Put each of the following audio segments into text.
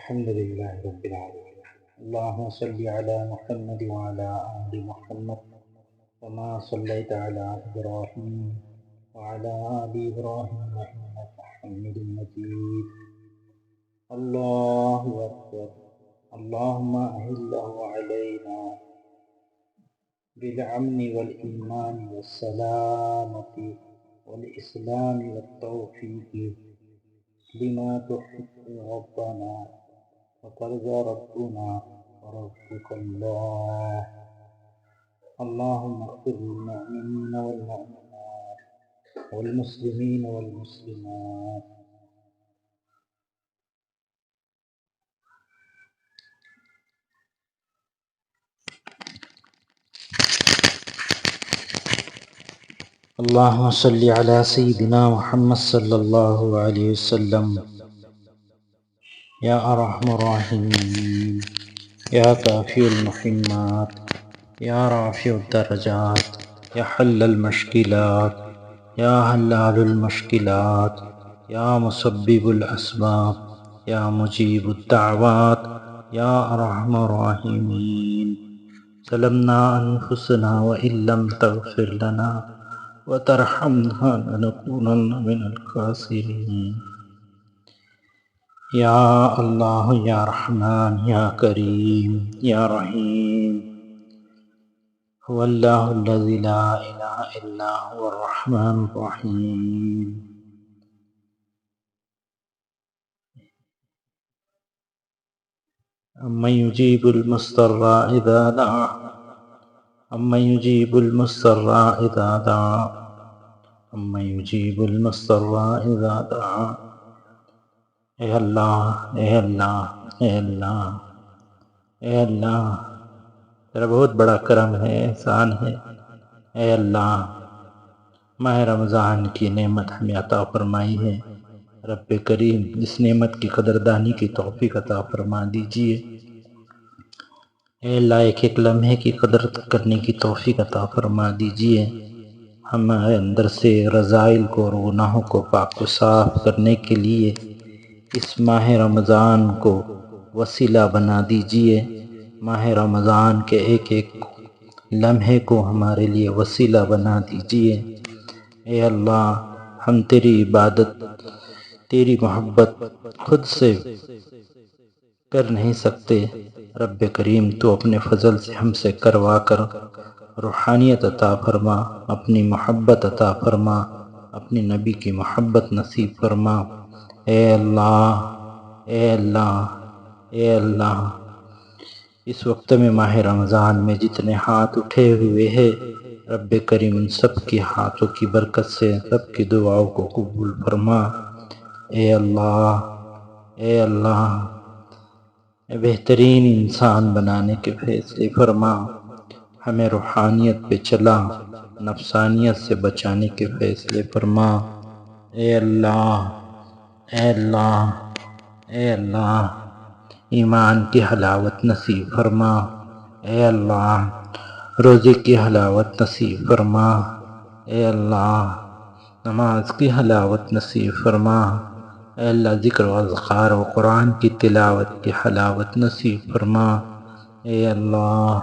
الحمد لله رب العالمين. اللهم صل على محمد وعلى آل محمد كما صليت على إبراهيم وعلى آل إبراهيم إنك حميد مجيد. الله أكبر. اللهم أهله علينا بالأمن والإيمان والسلامة والإسلام والتوفيق لما تحب ربنا وترضى ربنا وربك الله. اللهم اغفر للمؤمنين والمؤمنات والمسلمين والمسلمات. اللهم صل على سيدنا محمد صلى الله عليه وسلم. يا أرحم الراحمين، يا كافي المحمات، يا رافع الدرجات، يا حل المشكلات، يا حلال المشكلات، يا مسبب الأسباب، يا مجيب الدعوات، يا أرحم الراحمين. ظلمنا أنفسنا وإن لم تغفر لنا وترحمنا لنكونن من الخاسرين. یا اللہ، یا رحمان، یا کریم، یا رحیم. هو اللہ الذی لا الہ الا هو الرحمن الرحیم. امن یجیب المضطر اذا دعا، امن یجیب المضطر اذا دعا، امن یجیب المضطر اذا دعا. اے اللہ، اے اللہ، اے اللہ، اے اللہ، تیرا بہت بڑا کرم ہے، احسان ہے. اے اللہ، ماہ رمضان کی نعمت ہمیں عطا فرمائی ہے. رب کریم، اس نعمت کی قدردانی کی توفیق عطا فرما دیجئے. اے اللہ، ایک ایک لمحے کی قدر کرنے کی توفیق عطا فرما دیجئے. ہمارے اندر سے رذائل کو اور گناہوں کو پاک و صاف کرنے کے لیے اس ماہ رمضان کو وسیلہ بنا دیجئے. ماہ رمضان کے ایک ایک لمحے کو ہمارے لیے وسیلہ بنا دیجئے. اے اللہ، ہم تیری عبادت، تیری محبت خود سے کر نہیں سکتے. رب کریم، تو اپنے فضل سے ہم سے کروا کر روحانیت عطا فرما، اپنی محبت عطا فرما، اپنی نبی کی محبت نصیب فرما. اے اللہ، اے اللہ، اے اللہ، اس وقت میں ماہ رمضان میں جتنے ہاتھ اٹھے ہوئے ہیں، رب کریم ان سب کے ہاتھوں کی برکت سے سب کی دعاؤں کو قبول فرما. اے اللہ، اے اللہ، بہترین انسان بنانے کے فیصلے فرما. ہمیں روحانیت پہ چلا، نفسانیت سے بچانے کے فیصلے فرما. اے اللہ، اے اللہ، اے اللہ، ایمان کی حلاوت نصیب فرما. اے اللہ، روزے کی حلاوت نصیب فرما. اے اللہ، نماز کی حلاوت نصیب فرما. اے اللہ، ذکر و اذکار و قرآن کی تلاوت کی حلاوت نصیب فرما. اے اللہ،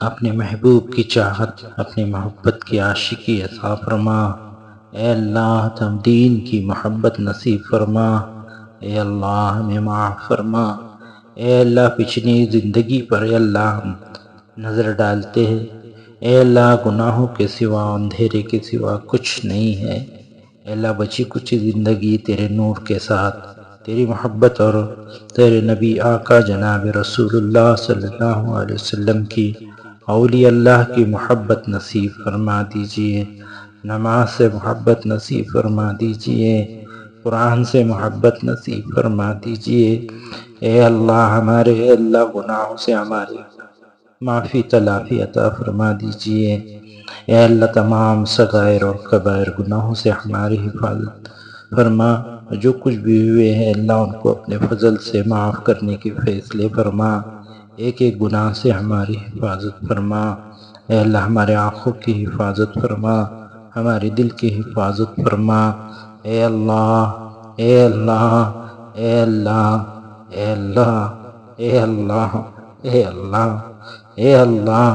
اپنے محبوب کی چاہت، اپنی محبت کی عاشقی عطا فرما. اے اللہ، تم دین کی محبت نصیب فرما. اے اللہ، ہمیں معاف فرما. اے اللہ، پچھلی زندگی پر اے اللہ ہم نظر ڈالتے ہیں. اے اللہ، گناہوں کے سوا، اندھیرے کے سوا کچھ نہیں ہے. اے اللہ، بچی کچھ زندگی تیرے نور کے ساتھ، تیری محبت اور تیرے نبی آقا جناب رسول اللہ صلی اللہ علیہ وسلم کی، اولیاء اللہ کی محبت نصیب فرما دیجئے. نماز سے محبت نصیب فرما دیجئے. قرآن سے محبت نصیب فرما دیجئے. اے اللہ، ہمارے اے اللہ گناہوں سے ہماری معافی تلافی عطا فرما دیجئے. اے اللہ، تمام صغائر اور کبائر گناہوں سے ہماری حفاظت فرما. جو کچھ بھی ہوئے ہیں اللہ، ان کو اپنے فضل سے معاف کرنے کے فیصلے فرما. ایک ایک گناہ سے ہماری حفاظت فرما. اے اللہ، ہمارے آنکھوں کی حفاظت فرما، ہمارے دل کی حفاظت فرما. اے اللہ، اے اللہ، اے اللہ، اے اللہ، اے اللہ، اے اللہ، اے اللہ،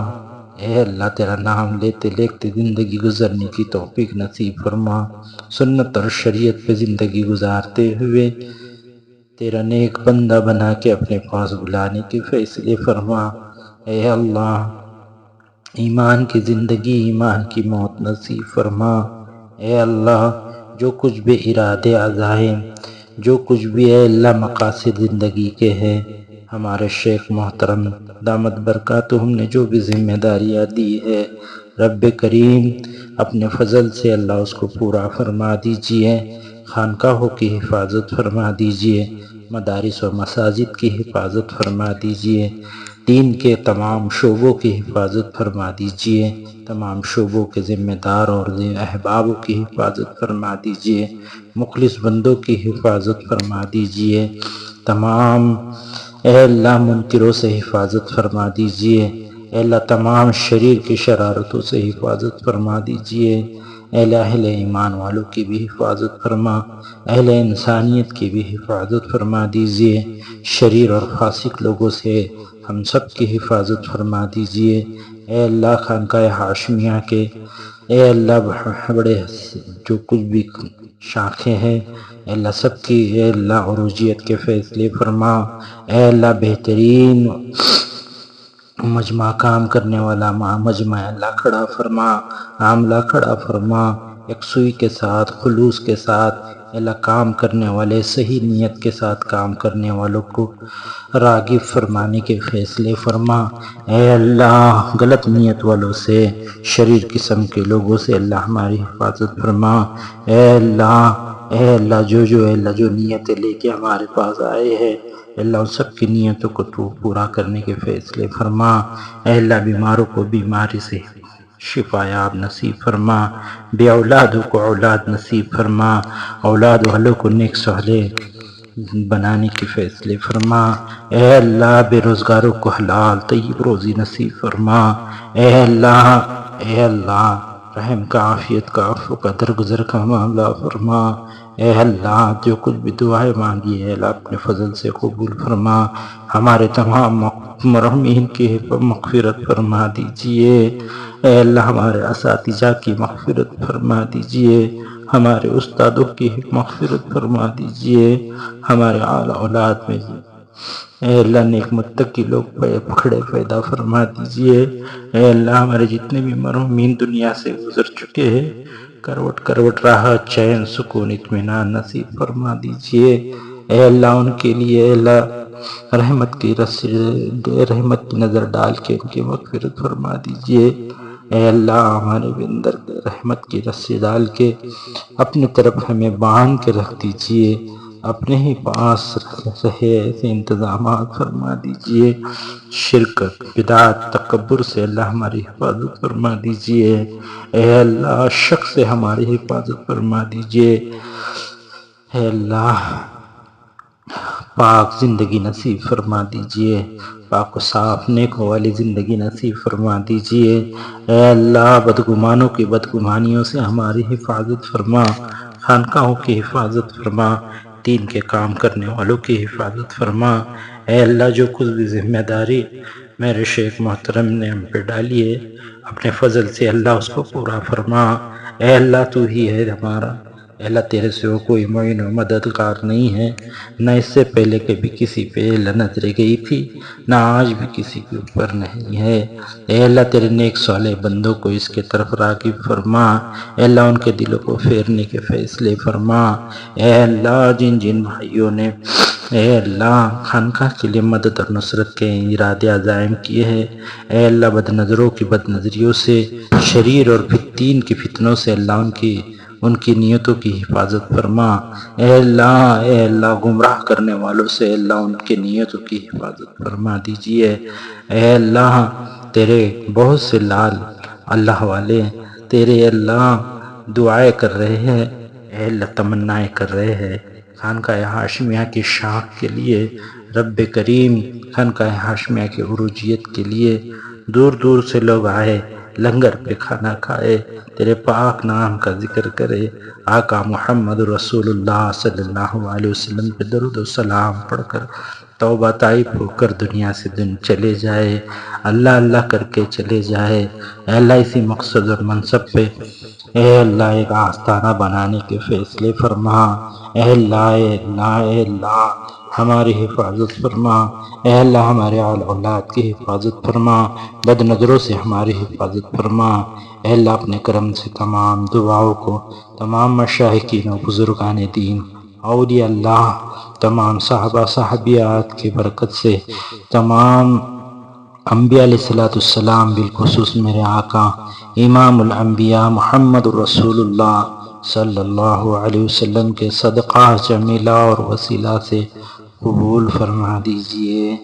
اے اللہ، تیرا نام لیتے لیتے زندگی گزرنے کی توفیق نصیب فرما۔ سنت اور شریعت پہ زندگی گزارتے ہوئے تیرا نیک بندہ بنا کے اپنے پاس بلانے کے فیصلے فرما۔ اے اللہ، ایمان کی زندگی، ایمان کی موت نصیب فرما۔ اے اللہ، جو کچھ بھی ارادے عزائم، جو کچھ بھی اے اللہ مقاصد زندگی کے ہیں، ہمارے شیخ محترم دامت برکاتہم نے جو بھی ذمہ داریاں دی ہے، رب کریم اپنے فضل سے اللہ اس کو پورا فرما دیجئے۔ خانقاہوں کی حفاظت فرما دیجئے، مدارس و مساجد کی حفاظت فرما دیجئے، دین کے تمام شعبوں کی حفاظت فرما دیجئے، تمام شعبوں کے ذمہ دار اور احبابوں کی حفاظت فرما دیجئے، مخلص بندوں کی حفاظت فرما دیجئے، تمام اے اللہ منکروں سے حفاظت فرما دیجئے، اے اللہ تمام شریر کی شرارتوں سے حفاظت فرما دیجئے، اے اللہ اہل ایمان والوں کی بھی حفاظت فرما، اہل انسانیت کی بھی حفاظت فرما دیجئے، شریر اور فاسق لوگوں سے ہم سب کی حفاظت فرما دیجئے۔ اے اللہ خانقاہ ہاشمیہ کے اے اللہ بڑے جو کچھ بھی شاخیں ہیں، اے اللہ سب کی اے اللہ عروجیت کے فیصلے فرما۔ اے اللہ بہترین مجمع کام کرنے والا مجمع اللہ کھڑا فرما، عاملہ کھڑا فرما، یکسوئی کے ساتھ، خلوص کے ساتھ اے اللہ کام کرنے والے، صحیح نیت کے ساتھ کام کرنے والوں کو راغب فرمانے کے فیصلے فرما۔ اے اللہ غلط نیت والوں سے، شریر قسم کے لوگوں سے اللہ ہماری حفاظت فرما۔ اے اللہ، اے اللہ جو نیتیں لے کے ہمارے پاس آئے ہیں، اے اللہ ان سب کی نیتوں کو تو پورا کرنے کے فیصلے فرما۔ اے اللہ بیماروں کو بیماری سے شفا یاب نصیب فرما، بے اولادوں کو اولاد نصیب فرما، اولاد والوں کو نیک صالح بنانے کے فیصلے فرما۔ اے اللہ بے روزگاروں کو حلال طیب روزی نصیب فرما۔ اے اللہ، اے اللہ رحم کا، عافیت کا، عفو کا، درگزر کا معاملہ فرما۔ اے اللہ جو کچھ بھی دعائیں مانگی ہے اللہ اپنے فضل سے قبول فرما۔ ہمارے تمام مرحومین کی مغفرت فرما دیجئے۔ اے اللہ ہمارے اساتذہ کی مغفرت فرما دیجئے، ہمارے استادوں کی مغفرت فرما دیجئے، ہمارے اعلیٰ اولاد میں اے اللہ نیک متقی لوگ پکڑے پیدا فرما دیجئے۔ اے اللہ ہمارے جتنے بھی مرحومین دنیا سے گزر چکے ہیں، کروٹ کروٹ راحت، چین، سکون، اطمینان نصیب فرما دیجئے۔ اے اللہ ان کے لیے اے اللہ رحمت کی نظر ڈال کے ان کی مغفرت فرما دیجئے۔ اے اللہ ہمارے بھی اندر رحمت کی رسی ڈال کے اپنی طرف ہمیں باندھ کے رکھ دیجئے، اپنے ہی پاس رہے ایسے انتظامات فرما دیجئے۔ شرک، بدعت، تکبر سے اللہ ہماری حفاظت فرما دیجئے۔ اے اللہ شک سے ہماری حفاظت فرما دیجئے۔ اے اللہ پاک زندگی نصیب فرما دیجئے، پاک و صاف نیکوں والی زندگی نصیب فرما دیجئے۔ اے اللہ بدگمانوں کی بدگمانیوں سے ہماری حفاظت فرما، خانقاہوں کی حفاظت فرما، دین کے کام کرنے والوں کی حفاظت فرما۔ اے اللہ جو کچھ بھی ذمہ داری میرے شیخ محترم نے ہم پہ ڈالی ہے، اپنے فضل سے اللہ اس کو پورا فرما۔ اے اللہ تو ہی ہے ہمارا، اے اللہ تیرے سوا کوئی معین و مددگار نہیں ہے، نہ اس سے پہلے کبھی کسی پہ نظریں گئی تھی، نہ آج بھی کسی کے اوپر نہیں ہے۔ اے اللہ تیرے نیک صالح بندوں کو اس کے طرف راغب فرما، اے اللہ ان کے دلوں کو پھیرنے کے فیصلے فرما۔ اے اللہ جن جن بھائیوں نے اے اللہ خانقاہ کے لیے مدد اور نصرت کے ارادے عزائم کیے ہیں، اے اللہ بد نظروں کی بد نظریوں سے، شریر اور دین کی فتنوں سے اللہ ان کی نیتوں کی حفاظت فرما۔ اے اللہ گمراہ کرنے والوں سے اللہ ان کی نیتوں کی حفاظت فرما دیجئے۔ اے اللہ تیرے بہت سے لال اللہ والے تیرے اللہ دعائیں کر رہے ہیں، اے اللہ تمنائیں کر رہے ہیں خانقاہ ہاشمیہ کی شاخ کے لیے، رب کریم خانقاہ ہاشمیہ کی عروجیت کے لیے دور دور سے لوگ آئے، لنگر پہ کھانا کھائے، تیرے پاک نام کا ذکر کرے، آقا محمد رسول اللہ صلی اللہ علیہ وسلم پہ درود و سلام پڑھ کر توبہ طائب ہو کر دنیا سے چلے جائے، اللہ اللہ کر کے چلے جائے۔ اے اللہ اسی مقصد اور منصب پہ اے اللہ ایک آستانہ بنانے کے فیصلے فرما۔ اے اللہ اے اللہ اے اللہ ہماری حفاظت فرما، اے اللہ ہمارے اولاد کی حفاظت فرما، بد نظروں سے ہماری حفاظت فرما۔ اے اللہ اپنے کرم سے تمام دعاؤں کو تمام مشائخین و بزرگان دین، اولیاء اللہ، تمام صحابہ صحابیات کی برکت سے، تمام انبیاء علیہ السلام بالخصوص میرے آقا امام الانبیاء محمد رسول اللہ صلی اللہ علیہ وسلم کے صدقہ جمیلہ اور وسیلہ سے قبول فرما دیجئے۔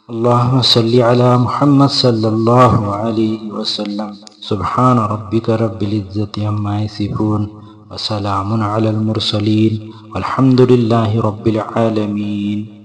اللہم صلی علی محمد صلی اللہ علیہ وسلم۔ سبحان ربک رب العزت عما یصفون وسلام علی المرسلین والحمد للہ رب العالمین۔